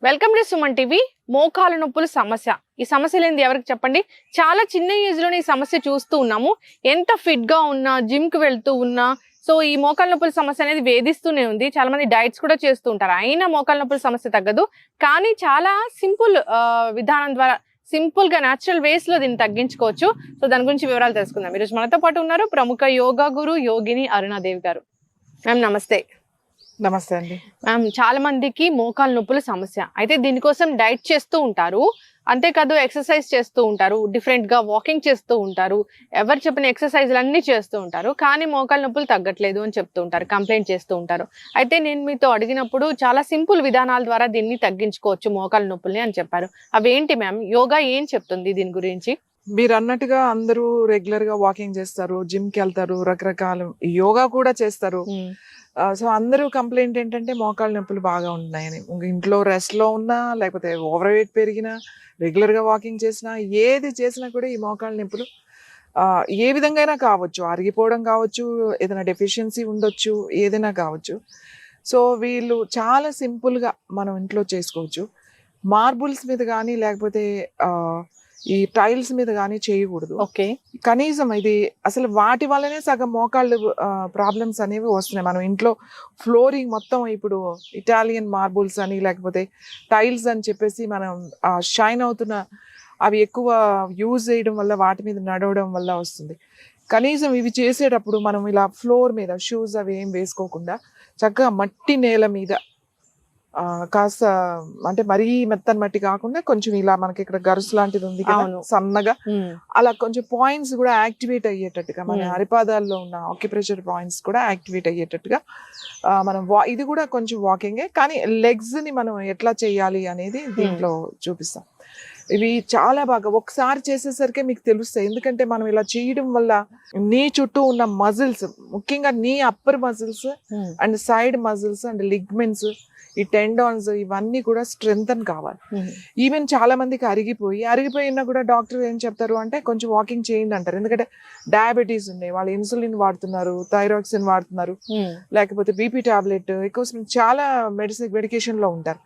Welcome to Suman TV. మోకాలు నొప్పుల సమస్య, ఈ సమస్య లేనిది ఎవరికి చెప్పండి. చాలా చిన్న ఏజ్ లోనే ఈ సమస్య చూస్తూ ఉన్నాము. ఎంత ఫిట్ గా ఉన్నా, జిమ్ కి వెళ్తూ ఉన్నా, సో ఈ మోకాలు నొప్పుల సమస్య అనేది వేధిస్తూనే ఉంది. చాలా మంది డైట్స్ కూడా చేస్తూ ఉంటారు, అయినా మోకాలు నొప్పుల సమస్య తగ్గదు. కానీ చాలా సింపుల్ విధానం ద్వారా, సింపుల్ గా న్యాచురల్ వేస్ లో దీన్ని తగ్గించుకోవచ్చు. సో దాని గురించి వివరాలు తెలుసుకుందాం. ఈరోజు మనతో పాటు ఉన్నారు ప్రముఖ యోగా గురు యోగిని అరుణాదేవి గారు. మ్యామ్ నమస్తే. నమస్తే అండి. మ్యామ్, చాలా మందికి మోకాలు నొప్పుల సమస్య అయితే దీనికోసం డైట్ చేస్తూ ఉంటారు, అంతేకాదు ఎక్సర్సైజ్ చేస్తూ ఉంటారు, డిఫరెంట్ గా వాకింగ్ చేస్తూ ఉంటారు, ఎవరు చెప్పిన ఎక్సర్సైజ్లు అన్ని చేస్తూ ఉంటారు, కానీ మోకాలు నొప్పులు తగ్గట్లేదు అని చెప్తూ ఉంటారు, కంప్లైంట్ చేస్తూ ఉంటారు. అయితే నేను మీతో అడిగినప్పుడు చాలా సింపుల్ విధానాల ద్వారా దీన్ని తగ్గించుకోవచ్చు మోకాలు నొప్పుల్ని అని చెప్పారు. అవేంటి మ్యామ్? యోగా ఏం చెప్తుంది దీని గురించి? మీరు అన్నట్టుగా అందరూ రెగ్యులర్ గా వాకింగ్ చేస్తారు, జిమ్ కి వెళ్తారు, రకరకాల యోగా కూడా చేస్తారు. సో అందరూ కంప్లైంట్ ఏంటంటే మోకాళ్ళ నొప్పులు బాగా ఉన్నాయని. ఇంట్లో రెస్ట్ లో ఉన్నా, లేకపోతే ఓవర్ వెయిట్ పెరిగినా, రెగ్యులర్ గా వాకింగ్ చేసినా, ఏది చేసినా కూడా ఈ మోకాళ్ళ నొప్పులు ఏ విధంగా అయినా కావచ్చు, అరిగిపోవడం కావచ్చు, ఏదైనా డెఫిషియన్సీ ఉండొచ్చు, ఏదైనా కావచ్చు. సో వీళ్ళు చాలా సింపుల్ గా మనం ఇంట్లో చేసుకోవచ్చు. మార్బుల్స్ మీద కానీ, లేకపోతే ఈ టైల్స్ మీద కానీ చేయకూడదు. ఓకే. కనీసం ఇది అసలు వాటి వల్లనే సగం మోకాళ్ళు ప్రాబ్లమ్స్ అనేవి వస్తున్నాయి. మనం ఇంట్లో ఫ్లోరింగ్ మొత్తం ఇప్పుడు ఇటాలియన్ మార్బుల్స్ అని, లేకపోతే టైల్స్ అని చెప్పేసి మనం షైన్ అవుతున్న అవి ఎక్కువ యూజ్ చేయడం వల్ల, వాటి మీద నడవడం వల్ల వస్తుంది. కనీసం ఇవి చేసేటప్పుడు మనం ఇలా ఫ్లోర్ మీద షూస్ అవి ఏం వేసుకోకుండా చక్కగా మట్టి నేల మీద కాస్త, అంటే మరీ మెత్తని మట్టి కాకుండా కొంచెం ఇలా మనకి ఇక్కడ గరుసు లాంటిది ఉంది కదా, సన్నగా అలా కొంచెం పాయింట్స్ కూడా యాక్టివేట్ అయ్యేటట్టుగా, మన అరిపాదాల్లో ఉన్న ఆక్యుప్రెషర్ పాయింట్స్ కూడా యాక్టివేట్ అయ్యేటట్టుగా మనం ఇది కూడా కొంచెం వాకింగే, కానీ లెగ్స్ ని మనం ఎట్లా చేయాలి అనేది దీంట్లో చూపిస్తాం. ఇవి చాలా బాగా ఒకసారి చేసేసరికి మీకు తెలుస్తాయి. ఎందుకంటే మనం ఇలా చేయడం వల్ల నీ చుట్టూ ఉన్న మజిల్స్, ముఖ్యంగా నీ upper muscles and side muscles and ligaments, ఈ టెండాన్స్, ఇవన్నీ కూడా స్ట్రెంగ్తన్ కావాలి. ఈవెన్ చాలా మందికి అరిగిపోయినా కూడా డాక్టర్ ఏం చెప్తారు అంటే కొంచెం వాకింగ్ చేయండి అంటారు. ఎందుకంటే డయాబెటీస్ ఉన్నాయి, వాళ్ళు ఇన్సులిన్ వాడుతున్నారు, థైరాక్సిన్ వాడుతున్నారు, లేకపోతే బీపీ టాబ్లెట్, ఎక్కువ చాలా మెడికేషన్ లో ఉంటారు.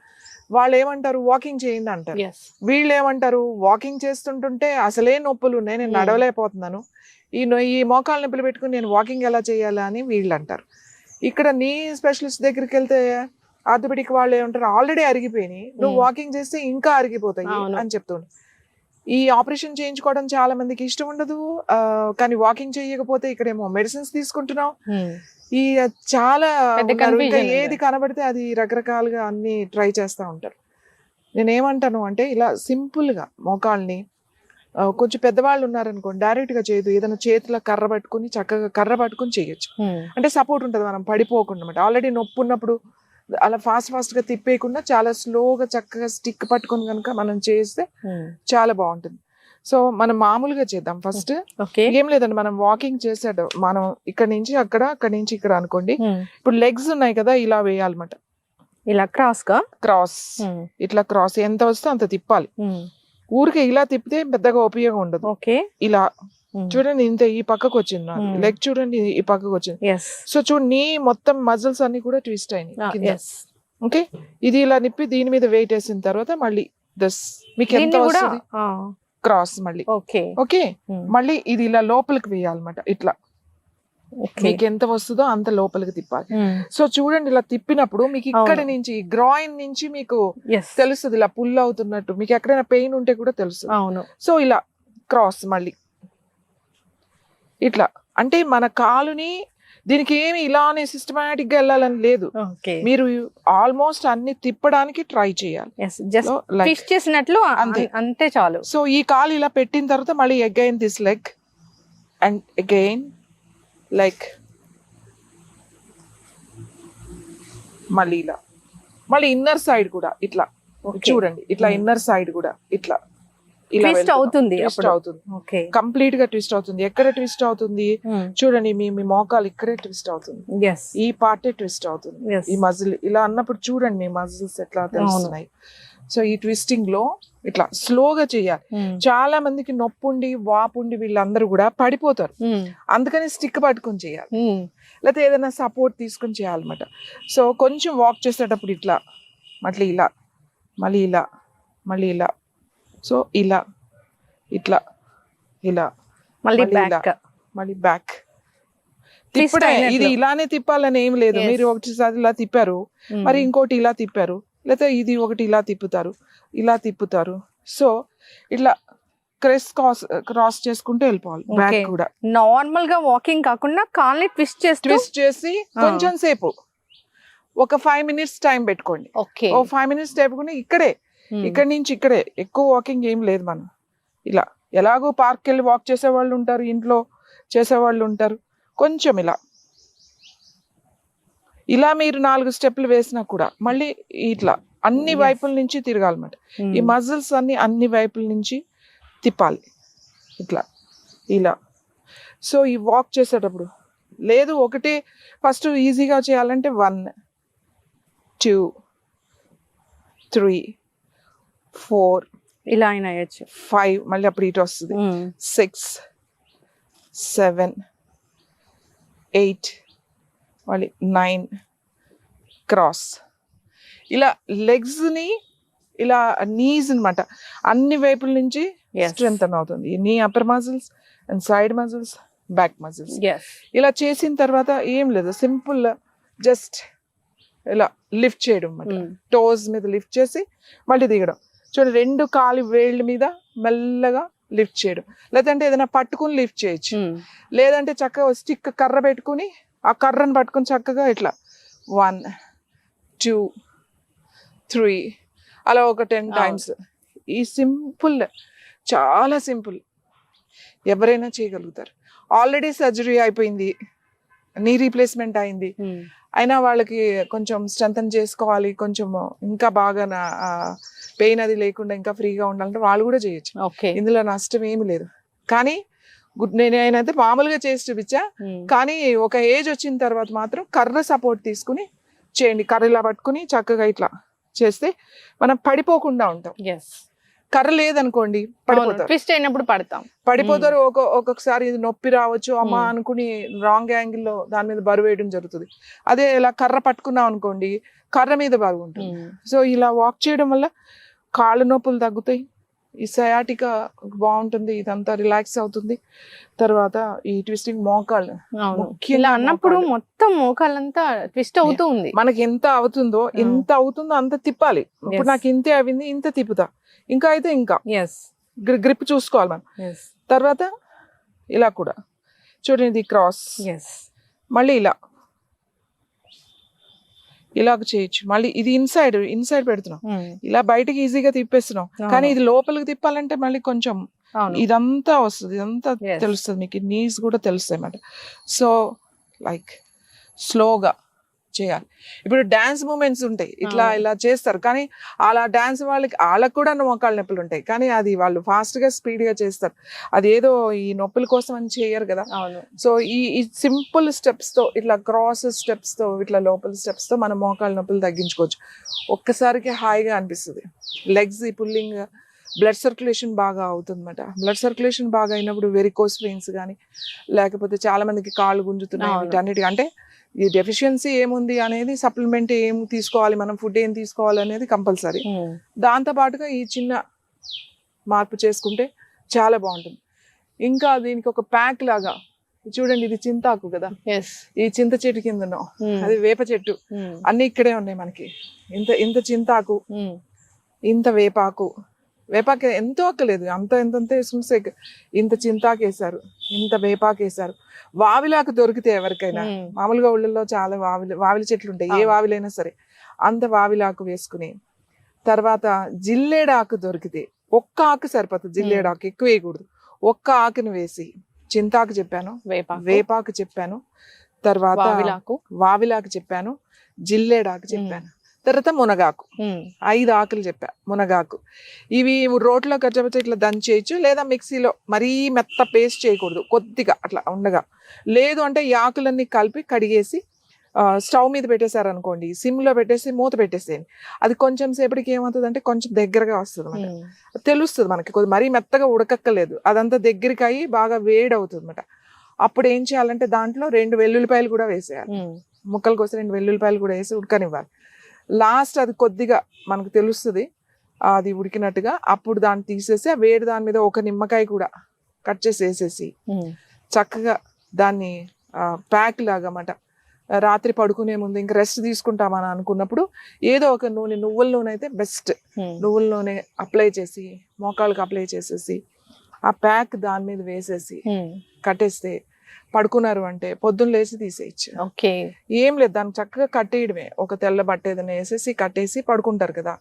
వాళ్ళు ఏమంటారు వాకింగ్ చేయండి అంటారు. వీళ్ళు ఏమంటారు వాకింగ్ చేస్తుంటుంటే అసలే నొప్పులు ఉన్నాయి, నేను నడవలేకపోతున్నాను, ఈ మోకాళ్ళ నొప్పులు పెట్టుకుని నేను వాకింగ్ ఎలా చేయాలా అని వీళ్ళు అంటారు. ఇక్కడ నీ స్పెషలిస్ట్ దగ్గరికి వెళ్తే ఆర్థోపెడిక్ వాళ్ళు ఏమంటారు, ఆల్రెడీ అరిగిపోయినాయి, నువ్వు వాకింగ్ చేస్తే ఇంకా అరిగిపోతాయి అని చెప్తుండ్రు. ఈ ఆపరేషన్ చేయించుకోవడం చాలా మందికి ఇష్టం ఉండదు, కానీ వాకింగ్ చేయకపోతే ఇక్కడేమో మెడిసిన్స్ తీసుకుంటున్నాం. ఈ చాలా ఇంకా ఏది కనబడితే అది రకరకాలుగా అన్ని ట్రై చేస్తూ ఉంటారు. నేనేమంటాను అంటే ఇలా సింపుల్ గా మోకాళ్ళని, కొంచెం పెద్దవాళ్ళు ఉన్నారనుకోండి డైరెక్ట్ గా చేయదు, ఏదైనా చేతిలో కర్ర పట్టుకుని చక్కగా కర్ర పట్టుకుని చేయొచ్చు. అంటే సపోర్ట్ ఉంటుంది, మనం పడిపోకుండా అనమాట. ఆల్రెడీ నొప్పి ఉన్నప్పుడు అలా ఫాస్ట్ గా తిప్పేయకుండా చాలా స్లోగా చక్కగా స్టిక్ పట్టుకుని కనుక మనం చేస్తే చాలా బాగుంటుంది. సో మనం మామూలుగా చేద్దాం. ఫస్ట్ ఏం లేదండి, మనం వాకింగ్ చేసేటం, మనం ఇక్కడ నుంచి అక్కడి నుంచి ఇక్కడ అనుకోండి. ఇప్పుడు లెగ్స్ ఉన్నాయి కదా, ఇలా వేయాలన్నమాట. ఇలా క్రాస్ ఇట్లా క్రాస్ ఎంత వస్తే అంత తిప్పాలి. ఊరికే ఇలా తిప్పితే పెద్దగా ఉపయోగం ఉండదు. ఇలా చూడండి, ఇంత ఈ పక్కకు వచ్చింది, లెగ్ చూడండి ఈ పక్కకు వచ్చింది. సో చూడండి, నీ మొత్తం మజిల్స్ అన్ని కూడా ట్విస్ట్ అయినాయి. ఓకే, ఇది ఇలా నిప్పి దీని మీద వెయిట్ వేసిన తర్వాత మళ్ళీ మీకు ఎంత వస్తుంది క్రాస్ మళ్ళీ. ఓకే, మళ్ళీ ఇది ఇలా లోపలికి వేయాలన్నమాట. ఇట్లా మీకు ఎంత వస్తుందో అంత లోపలికి తిప్పాలి. సో చూడండి, ఇలా తిప్పినప్పుడు మీకు ఇక్కడ నుంచి గ్రాయిన్ నుంచి మీకు తెలుస్తుంది ఇలా పుల్ అవుతున్నట్టు. మీకు ఎక్కడైనా పెయిన్ ఉంటే కూడా తెలుస్తుంది. సో ఇలా క్రాస్ మళ్ళీ ఇట్లా, అంటే మన కాలుని దీనికి ఏమి ఇలానే సిస్టమాటిక్ గా వెళ్ళాలని లేదు, మీరు ఆల్మోస్ట్ అన్ని తిప్పడానికి ట్రై చేయాలి. చేసినట్లు అంతే చాలు. సో ఈ కాలు ఇలా పెట్టిన తర్వాత మళ్ళీ again this leg and again like, మళ్ళీ ఇలా, మళ్ళీ ఇన్నర్ సైడ్ కూడా ఇట్లా చూడండి, ఇట్లా ఇన్నర్ సైడ్ కూడా ఇట్లా ట్విస్ట్ అవుతుంది, కంప్లీట్ గా ట్విస్ట్ అవుతుంది. ఎక్కడ ట్విస్ట్ అవుతుంది చూడండి, మీ మోకాలు ఇక్కడే ట్విస్ట్ అవుతుంది, ఈ పార్టే ట్విస్ట్ అవుతుంది, ఈ మజిల్ ఇలా అన్నప్పుడు చూడండి మీ మజిల్స్ ఎట్లా తెలుస్తున్నాయి. సో ఈ ట్విస్టింగ్ లో ఇట్లా స్లోగా చేయాలి. చాలా మందికి నొప్పుండి వాపుండి వీళ్ళందరూ కూడా పడిపోతారు, అందుకని స్టిక్ పట్టుకుని చేయాలి, లేకపోతే ఏదైనా సపోర్ట్ తీసుకుని చేయాలన్నమాట. సో కొంచెం వాక్ చేసేటప్పుడు ఇట్లా మళ్ళీ ఇలా మళ్ళీ ఇలా, మళ్ళీ ఇలా. సో ఇలా, ఇట్లా, ఇలా, మళ్ళీ మళ్ళీ ఇలా, బ్యాక్. మళ్ళీ బ్యాక్ తిప్పడే. ఇది ఇలానే తిప్పాలని ఏం లేదు. మీరు ఒకటిసారి ఇలా తిప్పారు, మరి ఇంకోటి ఇలా తిప్పారు, లేకపోతే ఇది ఒకటి ఇలా తిప్పుతారు. సో ఇట్లా క్రాస్ చేసుకుంటూ వెళ్ళిపోవాలి. బ్యాక్ కూడా నార్మల్ గా వాకింగ్ కాకుండా కాల్ని ట్విస్ట్ చేసి కొంచెం సేపు ఒక 5 minutes టైం పెట్టుకోండి. ఓ 5 minutes పెట్టుకుని ఇక్కడి నుంచి ఇక్కడే ఎక్కువ వాకింగ్ ఏం లేదు. మనం ఇలా ఎలాగో పార్క్ వెళ్ళి వాక్ చేసేవాళ్ళు ఉంటారు, ఇంట్లో చేసేవాళ్ళు ఉంటారు. కొంచెం ఇలా మీరు 4 steps వేసినా కూడా మళ్ళీ ఇట్లా అన్ని వైపుల నుంచి తిరగాలన్నమాట. ఈ మజిల్స్ అన్ని వైపుల నుంచి తిప్పాలి ఇట్లా, ఇలా. సో ఈ వాక్ చేసేటప్పుడు లేదు ఒకటే ఫస్ట్ ఈజీగా చేయాలంటే 1 2 3 4 ఇలా అయినా అయ్యచ్చు. 5 మళ్ళీ అప్పుడు ఇటు వస్తుంది. 6 7 8 మళ్ళీ 9 క్రాస్. ఇలా లెగ్స్ ని ఇలా నీస్ అన్నమాట అన్ని వైపుల నుంచి స్ట్రెంగ్తన్ అవుతుంది. నీ upper muscles and side muscles, back muscles. ఇలా చేసిన తర్వాత ఏం లేదు, సింపుల్ జస్ట్ ఇలా లిఫ్ట్ చేయడం అన్నమాట. టోస్ మీద లిఫ్ట్ చేసి మళ్ళీ దిగడం. చూడండి 2 కాలి వేళ్ళ మీద మెల్లగా లిఫ్ట్ చేయడం. లేదంటే ఏదైనా పట్టుకుని లిఫ్ట్ చేయొచ్చు, లేదంటే చక్కగా స్టిక్ కర్ర పెట్టుకుని ఆ కర్రను పట్టుకుని చక్కగా ఇట్లా 1 2 3 అలా ఒక 10 times. ఈ సింపుల్, చాలా సింపుల్, ఎవరైనా చేయగలుగుతారు. ఆల్రెడీ సర్జరీ అయిపోయింది, నీ రీప్లేస్మెంట్ అయింది, అయినా వాళ్ళకి కొంచెం స్ట్రెంథన్ చేసుకోవాలి, కొంచెం ఇంకా బాగా పెయిన్ అది లేకుండా ఇంకా ఫ్రీగా ఉండాలంటే వాళ్ళు కూడా చేయొచ్చు. ఇందులో నష్టం ఏమి లేదు. కానీ నేనైతే మామూలుగా చేసి చూపించా, కానీ ఒక ఏజ్ వచ్చిన తర్వాత మాత్రం కర్ర సపోర్ట్ తీసుకుని చేయండి. కర్ర ఇలా పట్టుకుని చక్కగా ఇట్లా చేస్తే మనం పడిపోకుండా ఉంటాం. కర్ర లేదనుకోండి పడిపోతారు, ట్విస్ట్ అయినప్పుడు పడిపోతారు. ఒక్కొక్కసారి ఇది నొప్పి రావచ్చు అమ్మా అనుకుని రాంగ్ యాంగిల్లో దాని మీద బరువు వేయడం జరుగుతుంది. అదే ఇలా కర్ర పట్టుకున్నాం అనుకోండి, కర్ర మీద బరువు ఉంటుంది. సో ఇలా వాక్ చేయడం వల్ల కాళ్ళు నొప్పులు తగ్గుతాయి, ఈ సయాటికా బాగుంటుంది, ఇదంతా రిలాక్స్ అవుతుంది. తర్వాత ఈ ట్విస్టింగ్ మోకాళ్ళు ఇలా అన్నప్పుడు మొత్తం మోకాళ్ళంతా ట్విస్ట్ అవుతూ ఉంది. మనకి ఎంత అవుతుందో అంత తిప్పాలి. ఇప్పుడు నాకు ఇంతే అయింది, ఇంత తిప్పుతా, ఇంకా అయితే ఇంకా గ్రిప్ చూసుకోవాలి మనం. తర్వాత ఇలా కూడా చూడండి, ఇది క్రాస్, మళ్ళీ ఇలాగ చేయొచ్చు. మళ్ళీ ఇది ఇన్సైడ్ పెడుతున్నాం, ఇలా బయటకి ఈజీగా తిప్పేస్తున్నాం. కానీ ఇది లోపలికి తిప్పాలంటే మళ్ళీ కొంచెం ఇదంతా వస్తుంది, ఇదంతా తెలుస్తుంది మీకు, నీస్ కూడా తెలుస్తాయి అన్నమాట. సో లైక్ స్లోగా చేయాలి. ఇప్పుడు డాన్స్ మూమెంట్స్ ఉంటాయి, ఇట్లా ఇలా చేస్తారు, కానీ అలా డాన్స్ వాళ్ళకి కూడా మోకాళ్ళ నొప్పులు ఉంటాయి, కానీ అది వాళ్ళు ఫాస్ట్ గా స్పీడ్ గా చేస్తారు. అది ఏదో ఈ నొప్పుల కోసం అని చేయరు కదా. సో ఈ సింపుల్ స్టెప్స్ తో, ఇట్లా క్రాస్ స్టెప్స్ తో, ఇట్లా లోపల స్టెప్స్ తో మనం మోకాళ్ళ నొప్పులు తగ్గించుకోవచ్చు. ఒక్కసారికి హాయిగా అనిపిస్తుంది. లెగ్స్ ఈ పుల్లింగ్, బ్లడ్ సర్క్యులేషన్ బాగా అవుతుంది అన్నమాట. బ్లడ్ సర్క్యులేషన్ బాగా అయినప్పుడు వెరికోస్ వెయిన్స్ కానీ, లేకపోతే చాలా మందికి కాళ్ళు గుంజుతున్నాయి, వీటన్నిటి అంటే ఈ డెఫిషియన్సీ ఏముంది అనేది, సప్లిమెంట్ ఏం తీసుకోవాలి, మనం ఫుడ్ ఏం తీసుకోవాలి అనేది కంపల్సరీ. దాంతో పాటుగా ఈ చిన్న మార్పు చేసుకుంటే చాలా బాగుంటుంది. ఇంకా దీనికి ఒక ప్యాక్ లాగా చూడండి, ఇది చింతాకు కదా, ఈ చింత చెట్టు కింద ఉన్నాం, అది వేప చెట్టు, అన్ని ఇక్కడే ఉన్నాయి మనకి. ఇంత చింతాకు, ఇంత వేపాకు ఎంతో అక్కలేదు, ఎంత వేసుకుంటే ఇంత చింతాకు వేసారు, ఇంత వేపాకు వేసారు. వావిలాకు దొరికితే ఎవరికైనా, మామూలుగా ఊళ్ళల్లో చాలా వావిలి చెట్లు ఉంటాయి, ఏ వావిలైనా సరే, అంత వావిలాకు వేసుకుని, తర్వాత జిల్లేడాకు దొరికితే ఒక్క ఆకు సరిపోతుంది, జిల్లేడాకు ఎక్కువ వేయకూడదు, ఒక్క ఆకుని వేసి, చింతాకు చెప్పాను, వేపాకు చెప్పాను, తర్వాత వావిలాకు చెప్పాను, జిల్లేడాకు చెప్పాను, తర్వాత మునగాకు, 5 ఆకులు చెప్పా. మునగాకు ఇవి రోట్లో కచ్చపచ్చ ఇట్లా దంచేయచ్చు, లేదా మిక్సీలో మరీ మెత్త పేస్ట్ చేయకూడదు, కొద్దిగా అట్లా ఉండగా. లేదు అంటే ఈ ఆకులన్నీ కలిపి కడిగేసి స్టవ్ మీద పెట్టేశారనుకోండి, సిమ్లో పెట్టేసి మూత పెట్టేసేయండి. అది కొంచెం సేపటికి ఏమవుతుంది అంటే కొంచెం దగ్గరగా వస్తుంది అన్నమాట, తెలుస్తుంది మనకి, మరీ మెత్తగా ఉడకక్కలేదు, అదంతా దగ్గరికి అయ్యి బాగా వేడి అవుతుంది అన్నమాట. అప్పుడు ఏం చేయాలంటే దాంట్లో 2 వెల్లుల్లిపాయలు కూడా వేసేయాలి, ముక్కల కోసం 2 వెల్లుల్లిపాయలు కూడా వేసి ఉడకనివ్వాలి. లాస్ట్ అది కొద్దిగా మనకు తెలుస్తుంది, అది ఉడికినట్టుగా అప్పుడు దాన్ని తీసేసి ఆ వేడి దాని మీద ఒక నిమ్మకాయ కూడా కట్ చేసి వేసేసి చక్కగా దాన్ని ప్యాక్ లాగా అన్నమాట. రాత్రి పడుకునే ముందు ఇంకా రెస్ట్ తీసుకుంటామని అనుకున్నప్పుడు ఏదో ఒక నూనె, నువ్వుల నూనె అయితే బెస్ట్. నువ్వుల నూనె అప్లై చేసి మోకాళ్ళకి అప్లై చేసేసి ఆ ప్యాక్ దాని మీద వేసేసి కట్టేస్తే పడుకున్నారు అంటే పొద్దున్న లేచి తీసేయచ్చు. ఓకే, ఏం లేదు, దాన్ని చక్కగా కట్టేయడమే. ఒక తెల్ల బట్ట ఏదైనా వేసేసి కట్టేసి పడుకుంటారు కదా,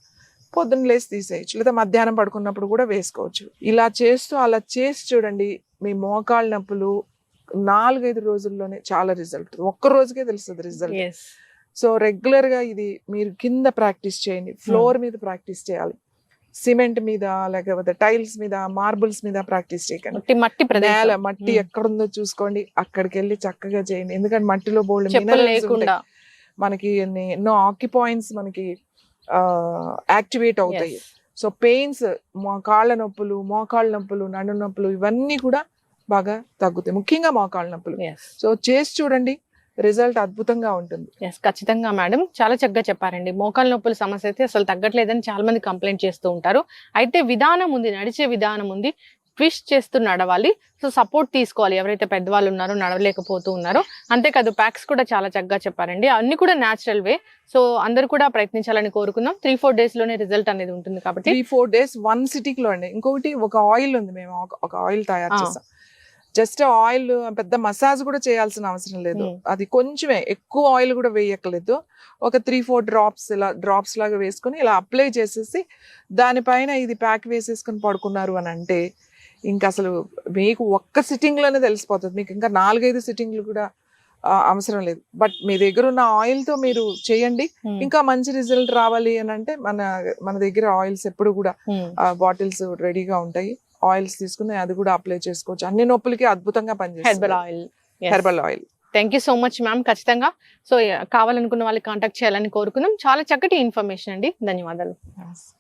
పొద్దున్న లేచి తీసేయచ్చు. లేదా మధ్యాహ్నం పడుకున్నప్పుడు కూడా వేసుకోవచ్చు. ఇలా చేస్తూ అలా చేసి చూడండి, మీ మోకాళ్ళ నొప్పులు 4-5 రోజుల్లోనే చాలా రిజల్ట్, ఒక్క రోజుకే తెలుస్తుంది రిజల్ట్. సో రెగ్యులర్ గా ఇది మీరు కింద ప్రాక్టీస్ చేయండి, ఫ్లోర్ మీద ప్రాక్టీస్ చేయాలి. సిమెంట్ మీద లేకపోతే టైల్స్ మీద, మార్బుల్స్ మీద ప్రాక్టీస్ చేయకండి. నేల మట్టి ఎక్కడుందో చూసుకోండి, అక్కడికి వెళ్ళి చక్కగా చేయండి. ఎందుకంటే మట్టిలో బోల్డ్ మినరల్స్ ఉంటాయి, మనకి ఎన్నో ఆక్యుపాయింట్స్ మనకి యాక్టివేట్ అవుతాయి. సో పెయిన్స్, కాళ్ళ నొప్పులు, మోకాళ్ళ నొప్పులు, నడు నొప్పులు ఇవన్నీ కూడా బాగా తగ్గుతాయి, ముఖ్యంగా మోకాళ్ళ నొప్పులు. సో చేసి చూడండి, రిజల్ట్ అద్భుతంగా ఉంటుంది. ఖచ్చితంగా మేడం, చాలా చక్కగా చెప్పారండి. మోకాళ్ళ నొప్పుల సమస్య అయితే అసలు తగ్గట్లేదని చాలా మంది కంప్లైంట్ చేస్తూ ఉంటారు. అయితే విధానం ఉంది, నడిచే విధానం ఉంది, ట్విస్ట్ చేస్తూ నడవాలి. సో సపోర్ట్ తీసుకోవాలి ఎవరైతే పెద్దవాళ్ళు ఉన్నారో, నడవలేకపోతూ ఉన్నారో. అంతేకాదు ప్యాక్స్ కూడా చాలా చక్కగా చెప్పారండి, అన్ని కూడా న్యాచురల్ వే. సో అందరు కూడా ప్రయత్నించాలని కోరుకుందాం. 3-4 days లోనే రిజల్ట్ అనేది ఉంటుంది కాబట్టి 3-4 days 1 sitting లో అండి. ఇంకొకటి ఒక ఆయిల్ ఉంది, మేము ఒక ఆయిల్ తయారు చేస్తాం. జస్ట్ ఆయిల్, పెద్ద మసాజ్ కూడా చేయాల్సిన అవసరం లేదు, అది కొంచెమే, ఎక్కువ ఆయిల్ కూడా వేయక్కలేదు. ఒక 3-4 డ్రాప్స్ ఇలా డ్రాప్స్ లాగా వేసుకొని ఇలా అప్లై చేసేసి దానిపైన ఇది ప్యాక్ వేసేసుకొని పడుకున్నారు అని అంటే ఇంకా అసలు మీకు ఒక్క సిట్టింగ్ లోనే తెలిసిపోతుంది. మీకు ఇంకా 4-5 సిట్టింగ్లు కూడా అవసరం లేదు. బట్ మీ దగ్గర ఉన్న ఆయిల్ తో మీరు చేయండి, ఇంకా మంచి రిజల్ట్ రావాలి అని అంటే మన దగ్గర ఆయిల్స్ ఎప్పుడు కూడా బాటిల్స్ రెడీగా ఉంటాయి. ఆయిల్స్ తీసుకుని అది కూడా అప్లై చేసుకోవచ్చు. అన్ని నొప్పులకి అద్భుతంగా పనిచేస్తుంది herbal oil. Thank you so much ma'am. ఖచ్చితంగా సో కావాలనుకున్న వాళ్ళకి కాంటాక్ట్ చేయాలని కోరుకుందాం. చాలా చక్కటి ఇన్ఫర్మేషన్ అండి, ధన్యవాదాలు.